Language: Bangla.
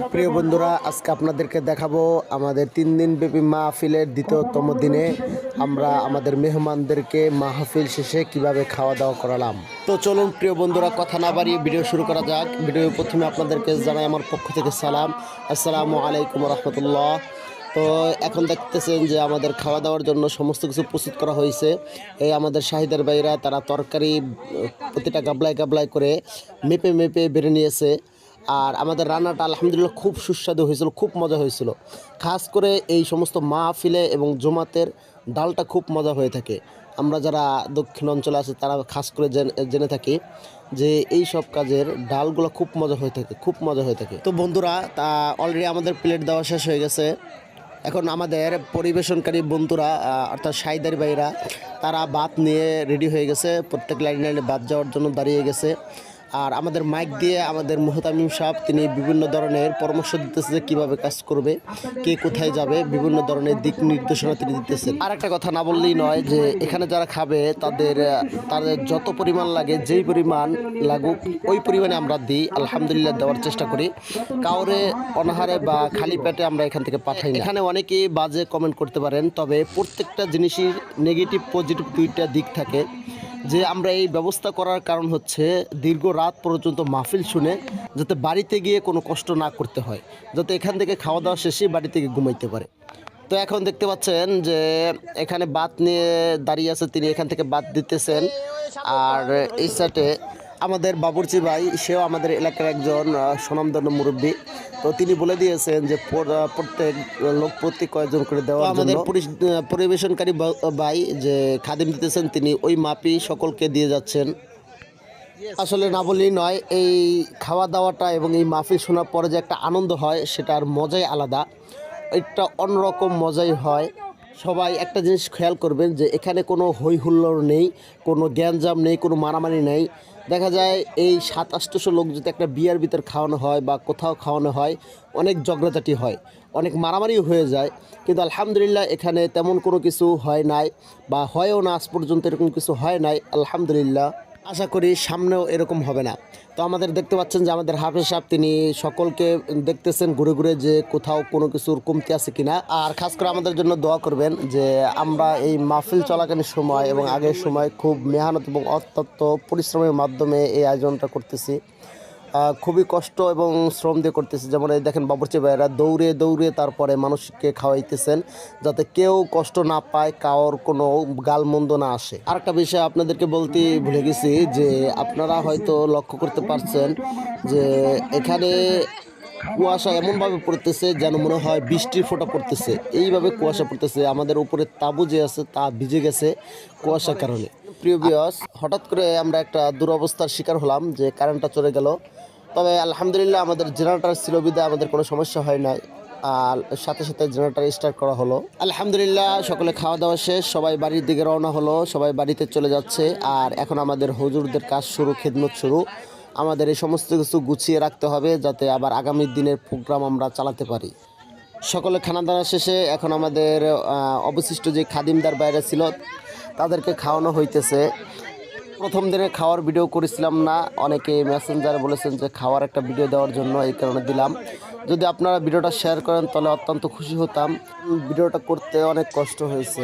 প্রিয় বন্ধুরা, আজকে আপনাদেরকে দেখাবো আমাদের 3 দিন ব্যাপী মাহফিলের দ্বিতীয়তম দিনে আমরা আমাদের মেহমানদেরকে মাহফিল শেষে কিভাবে খাওয়া দাওয়া করালাম। তো চলুন প্রিয় বন্ধুরা, কথা না বাড়িয়ে ভিডিও শুরু করা যাক। ভিডিও প্রথমে আপনাদেরকে জানাই আমার পক্ষ থেকে সালাম, আসসালামু আলাইকুম রহমতুল্লাহ। তো এখন দেখতেছেন যে আমাদের খাওয়া দাওয়ার জন্য সমস্ত কিছু প্রস্তুত করা হয়েছে। এই আমাদের শাহিদার ভাইরা তারা তরকারি প্রতিটা গাবলায় গাবলায় করে মেপে মেপে বেড়ে নিয়েছে। আর আমাদের রান্নাটা আলহামদুলিল্লাহ খুব সুস্বাদু হয়েছিল, খুব মজা হয়েছিল। খাস করে এই সমস্ত মাহফিলে এবং জুমাতের ডালটা খুব মজা হয়ে থাকে। আমরা যারা দক্ষিণ অঞ্চলে আছি তারা খাস করে জেনে থাকি যে এই সব কাজের ডালগুলো খুব মজা হয়ে থাকে, খুব মজা হয়ে থাকে। তো বন্ধুরা, তা অলরেডি আমাদের প্লেট দেওয়া শেষ হয়ে গেছে। এখন আমাদের পরিবেশনকারী বন্ধুরা অর্থাৎ শাহিদার ভাইরা তারা ভাত নিয়ে রেডি হয়ে গেছে, প্রত্যেক লাইনে লাইনে ভাত যাওয়ার জন্য দাঁড়িয়ে গেছে। আর আমাদের মাইক দিয়ে আমাদের মুহতামিম সাহেব তিনি বিভিন্ন ধরনের পরামর্শ দিতেছে যে কীভাবে কাজ করবে, কে কোথায় যাবে, বিভিন্ন ধরনের দিক নির্দেশনা তিনি দিতেছেন। আর একটা কথা না বললেই নয় যে এখানে যারা খাবে তাদের যত পরিমাণ লাগে, যেই পরিমাণ লাগুক ওই পরিমাণে আমরা দিই, আলহামদুলিল্লাহ দেওয়ার চেষ্টা করি। কাউরে অনাহারে বা খালি পেটে আমরা এখান থেকে পাঠাই না। এখানে অনেকেই বাজে কমেন্ট করতে পারেন, তবে প্রত্যেকটা জিনিসের নেগেটিভ পজিটিভ দুইটা দিক থাকে। যে আমরা এই ব্যবস্থা করার কারণ হচ্ছে দীর্ঘ রাত পর্যন্ত মাহফিল শুনে যাতে বাড়িতে গিয়ে কোনো কষ্ট না করতে হয়, যাতে এখান থেকে খাওয়া দাওয়া শেষে বাড়ি থেকে ঘুমাইতে পারে। তো এখন দেখতে পাচ্ছেন যে এখানে বাত নিয়ে দাঁড়িয়ে আছে, তিনি এখান থেকে বাত দিতেছেন। আর এই সাইডে আমাদের বাবুর্চি ভাই, সেও আমাদের এলাকার একজন স্বনামধন্য মুরব্বী। তো তিনি বলে দিয়েছেন যে প্রত্যেক লোক প্রতি কয়েকজন করে দেওয়া। আমাদের পরিবেশনকারী ভাই যে খাদিম দিতেছেন তিনি ওই মাপই সকলকে দিয়ে যাচ্ছেন। আসলে না বললেই নয়, এই খাওয়া দাওয়াটা এবং এই মাহফিল শোনার পরে যে একটা আনন্দ হয় সেটার মজাই আলাদা, এটা অন্যরকম মজাই হয়। সবাই একটা জিনিস খেয়াল করবেন যে এখানে কোনো হই হুল্লোড় নেই, কোনো গ্যাঞ্জাম নেই, কোনো মারামারি নেই। দেখা যায় এই 700-800 লোক যদি একটা বিয়ার ভিতর খাওয়ানো হয় বা কোথাও খাওয়ানো হয়, অনেক ঝগড়াঝাটি হয়, অনেক মারামারিও হয়ে যায়। কিন্তু আলহামদুলিল্লাহ এখানে তেমন কোনো কিছু হয় নাই বা হয়ও না, আজ পর্যন্ত এরকম কিছু হয় নাই আলহামদুলিল্লাহ। আশা করি সামনেও এরকম হবে না। তো আমাদের দেখতে পাচ্ছেন যে আমাদের হাফেজ সাহেব তিনি সকলকে দেখতেছেন ঘুরে ঘুরে যে কোথাও কোনো কিছুর কমতি আছে কিনা। আর খাস করে আমাদের জন্য দোয়া করবেন যে আমরা এই মাহফিল চলাকালীন সময় এবং আগের সময় খুব মেহনত এবং অত্যন্ত পরিশ্রমের মাধ্যমে এই আয়োজনটা করতেছি। খুবই কষ্ট এবং শ্রম দিয়ে করতেছে। যেমন এই দেখেন বাবুর্চি ভাইয়েরা দৌড়ে দৌড়ে তারপরে মানুষকে খাওয়াইতেছেন যাতে কেউ কষ্ট না পায়, কারোর কোনো গালমন্দ না আসে। আরেকটা বিষয় আপনাদেরকে বলতে ভুলে গেছি যে আপনারা হয়তো লক্ষ্য করতে পারছেন যে এখানে কুয়াশা এমনভাবে পড়তেছে যেন মনে হয় বৃষ্টির ফোঁটা পড়তেছে, এইভাবে কুয়াশা পড়তেছে। আমাদের উপরে তাঁবু যে আছে তা ভিজে গেছে কুয়াশার কারণে। প্রিয় ভিউয়ার্স, হঠাৎ করে আমরা একটা দুরবস্থার শিকার হলাম যে কারেন্টটা চলে গেল। তবে আলহামদুলিল্লাহ আমাদের জেনারেটর ছিল বিধায় আমাদের কোনো সমস্যা হয় নাই। আর সাথে সাথে জেনারেটর স্টার্ট করা হলো। আলহামদুলিল্লাহ সকলে খাওয়া দাওয়া শেষ, সবাই বাড়ির দিকে রওনা হলো, সবাই বাড়িতে চলে যাচ্ছে। আর এখন আমাদের হুজুরদের কাজ শুরু, খেদমত শুরু। আমাদের এই সমস্ত কিছু গুছিয়ে রাখতে হবে যাতে আবার আগামী দিনের প্রোগ্রাম আমরা চালাতে পারি। সকলে খানা দানা শেষে এখন আমাদের অবশিষ্ট যে খাদিমদার বাইরে ছিল তাদেরকে খাওয়ানো হইতেছে। প্রথম দিনে খাওয়ার ভিডিও করেছিলাম না, অনেকে মেসেঞ্জারে বলেছেন যে খাওয়ার একটা ভিডিও দেওয়ার জন্য, এই কারণে দিলাম। যদি আপনারা ভিডিওটা শেয়ার করেন তাহলে অত্যন্ত খুশি হতাম। ভিডিওটা করতে অনেক কষ্ট হয়েছে।